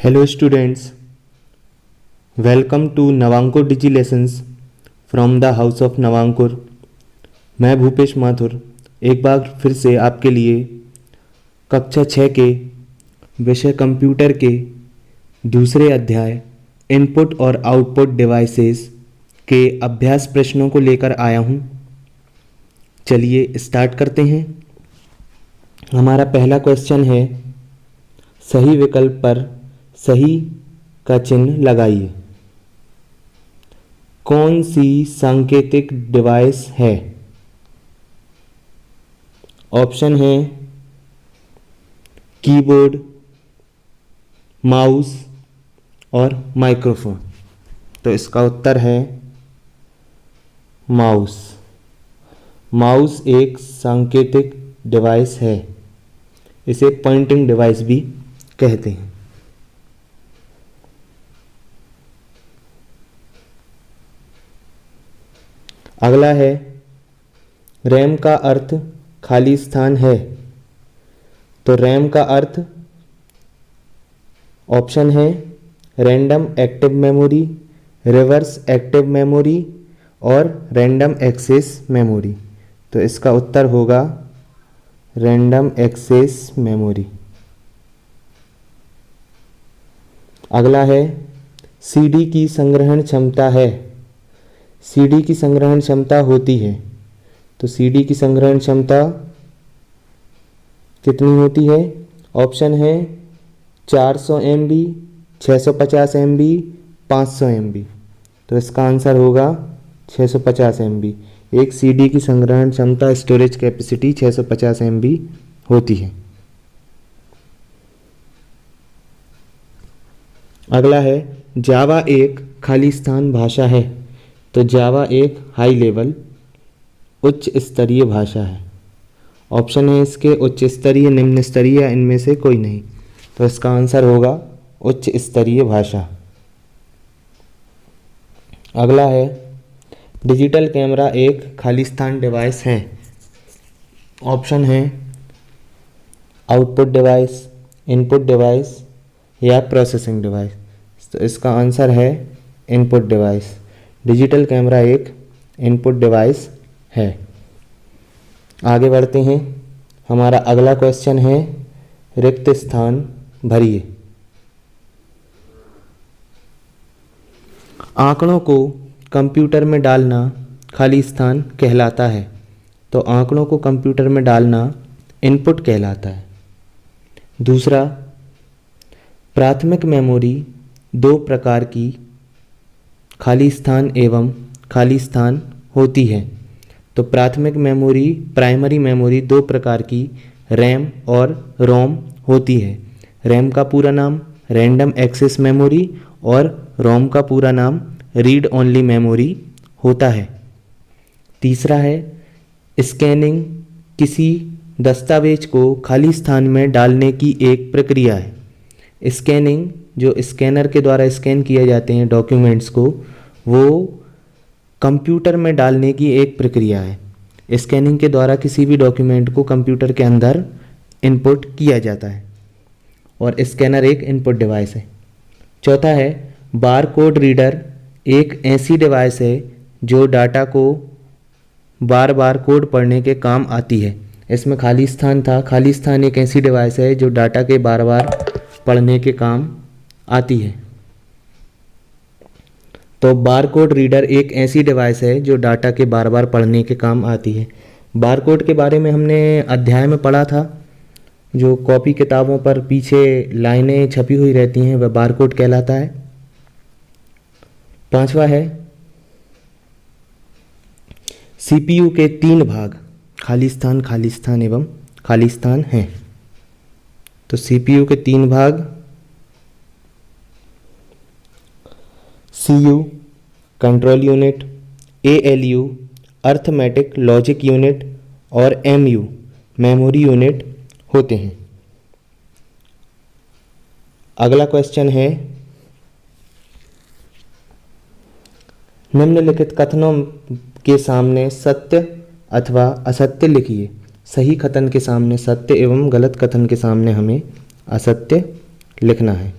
Hello students, welcome to Navankur Digi Lessons from the House of Navankur। मैं भूपेश माथुर एक बार फिर से आपके लिए कक्षा 6 के विषय कंप्यूटर के दूसरे अध्याय इनपुट और आउटपुट डिवाइसेस के अभ्यास प्रश्नों को लेकर आया हूँ। चलिए स्टार्ट करते हैं। हमारा पहला क्वेश्चन है, सही विकल्प पर सही का चिन्ह लगाइए। कौन सी सांकेतिक डिवाइस है? ऑप्शन है कीबोर्ड, माउस और माइक्रोफोन। तो इसका उत्तर है माउस। माउस एक सांकेतिक डिवाइस है, इसे पॉइंटिंग डिवाइस भी कहते हैं। अगला है, रैम का अर्थ खाली स्थान है। तो रैम का अर्थ ऑप्शन है random active memory, reverse active memory और रैंडम एक्सेस मेमोरी। तो इसका उत्तर होगा रैंडम एक्सेस मेमोरी। अगला है, सीडी की संग्रहण क्षमता है। सीडी की संग्रहण क्षमता होती है। तो सीडी की संग्रहण क्षमता कितनी होती है? ऑप्शन है 400 MB, 650 MB, 500 MB। तो इसका आंसर होगा 650 MB। एक सीडी की संग्रहण क्षमता, स्टोरेज कैपेसिटी 650 MB होती है। अगला है, जावा एक खाली स्थान भाषा है। तो जावा एक हाई लेवल उच्च स्तरीय भाषा है। ऑप्शन है इसके उच्च स्तरीय, निम्न स्तरीय या इनमें से कोई नहीं। तो इसका आंसर होगा उच्च स्तरीय भाषा। अगला है, डिजिटल कैमरा एक खाली स्थान डिवाइस है। ऑप्शन है आउटपुट डिवाइस, इनपुट डिवाइस या प्रोसेसिंग डिवाइस। तो इसका आंसर है इनपुट डिवाइस। डिजिटल कैमरा एक इनपुट डिवाइस है। आगे बढ़ते हैं। हमारा अगला क्वेश्चन है, रिक्त स्थान भरिए। आंकड़ों को कंप्यूटर में डालना खाली स्थान कहलाता है। तो आंकड़ों को कंप्यूटर में डालना इनपुट कहलाता है। दूसरा, प्राथमिक मेमोरी दो प्रकार की खाली स्थान एवं खाली स्थान होती है। तो प्राथमिक मेमोरी, प्राइमरी मेमोरी दो प्रकार की रैम और रोम होती है। रैम का पूरा नाम रैंडम एक्सेस मेमोरी और रोम का पूरा नाम रीड ओनली मेमोरी होता है। तीसरा है, स्कैनिंग किसी दस्तावेज को खाली स्थान में डालने की एक प्रक्रिया है। स्कैनिंग, जो स्कैनर के द्वारा स्कैन किए जाते हैं डॉक्यूमेंट्स को, वो कंप्यूटर में डालने की एक प्रक्रिया है। स्कैनिंग के द्वारा किसी भी डॉक्यूमेंट को कंप्यूटर के अंदर इनपुट किया जाता है और स्कैनर एक इनपुट डिवाइस है। चौथा है, बार कोड रीडर एक ऐसी डिवाइस है जो डाटा को बार बार कोड पढ़ने के काम आती है। इसमें खाली स्थान था। खाली स्थान एक ऐसी डिवाइस है जो डाटा के बार बार पढ़ने के काम आती है। तो बारकोड रीडर एक ऐसी डिवाइस है जो डाटा के बार बार पढ़ने के काम आती है। बारकोड के बारे में हमने अध्याय में पढ़ा था। जो कॉपी किताबों पर पीछे लाइनें छपी हुई रहती हैं वह बारकोड कहलाता है। पांचवा है, सीपीयू के 3 भाग खाली स्थान एवं खाली स्थान हैं। तो सीपीयू के 3 भाग CU control unit, ALU arithmetic logic unit और एमयू मेमोरी यूनिट होते हैं। अगला क्वेश्चन है, निम्नलिखित कथनों के सामने सत्य अथवा असत्य लिखिए। सही कथन के सामने सत्य एवं गलत कथन के सामने हमें असत्य लिखना है।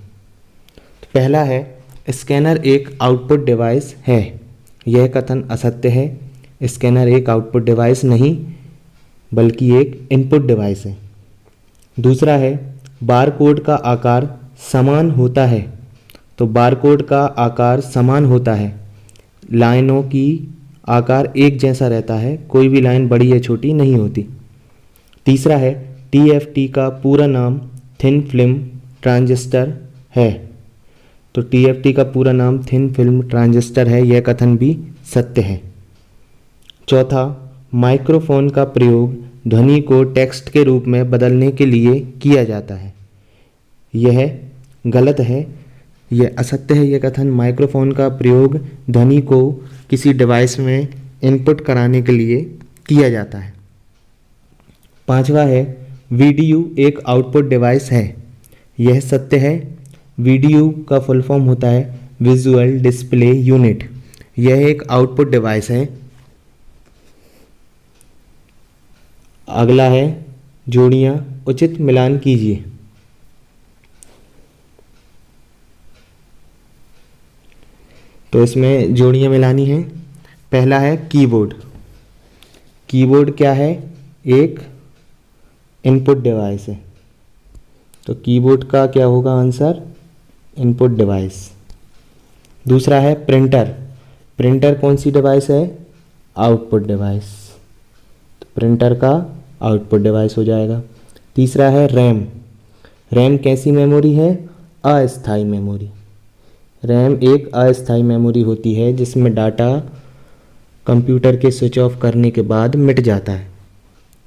पहला है स्कैनर एक आउटपुट डिवाइस है। यह कथन असत्य है। स्कैनर एक आउटपुट डिवाइस नहीं बल्कि एक इनपुट डिवाइस है। दूसरा है बारकोड का आकार समान होता है। तो बारकोड का आकार समान होता है, लाइनों की आकार एक जैसा रहता है, कोई भी लाइन बड़ी या छोटी नहीं होती। तीसरा है TFT का पूरा नाम थिन फिल्म ट्रांजिस्टर है। तो TFT का पूरा नाम थिन फिल्म ट्रांजिस्टर है, यह कथन भी सत्य है। चौथा, माइक्रोफोन का प्रयोग ध्वनि को टेक्स्ट के रूप में बदलने के लिए किया जाता है। यह गलत है, यह असत्य है। यह कथन माइक्रोफोन का प्रयोग ध्वनि को किसी डिवाइस में इनपुट कराने के लिए किया जाता है। पांचवा है VDU एक आउटपुट डिवाइस है। यह सत्य है। VDU का फुल फॉर्म होता है विजुअल डिस्प्ले यूनिट। यह एक आउटपुट डिवाइस है। अगला है जोड़ियां उचित मिलान कीजिए। तो इसमें जोड़ियां मिलानी हैं। पहला है कीबोर्ड। कीबोर्ड क्या है? एक इनपुट डिवाइस है। तो कीबोर्ड का क्या होगा आंसर? Input device. दूसरा है प्रिंटर। प्रिंटर कौन सी डिवाइस है? Output device. तो प्रिंटर का आउटपुट डिवाइस हो जाएगा। तीसरा है रैम। रैम कैसी मेमोरी है? अस्थायी मेमोरी। रैम एक अस्थायी मेमोरी होती है जिसमें डाटा कंप्यूटर के स्विच ऑफ करने के बाद मिट जाता है,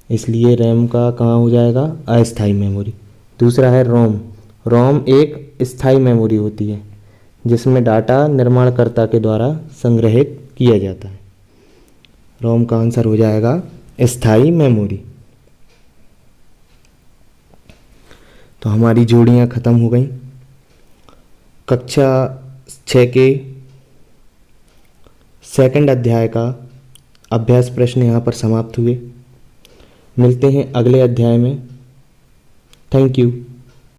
इसलिए रैम का कहाँ हो जाएगा? अस्थायी मेमोरी। दूसरा है रोम। रोम एक स्थायी मेमोरी होती है जिसमें डाटा निर्माणकर्ता के द्वारा संग्रहित किया जाता है। रोम का आंसर हो जाएगा स्थायी मेमोरी। तो हमारी जोड़ियां खत्म हो गई। कक्षा 6 के सेकंड अध्याय का अभ्यास प्रश्न यहाँ पर समाप्त हुए। मिलते हैं अगले अध्याय में। Thank you.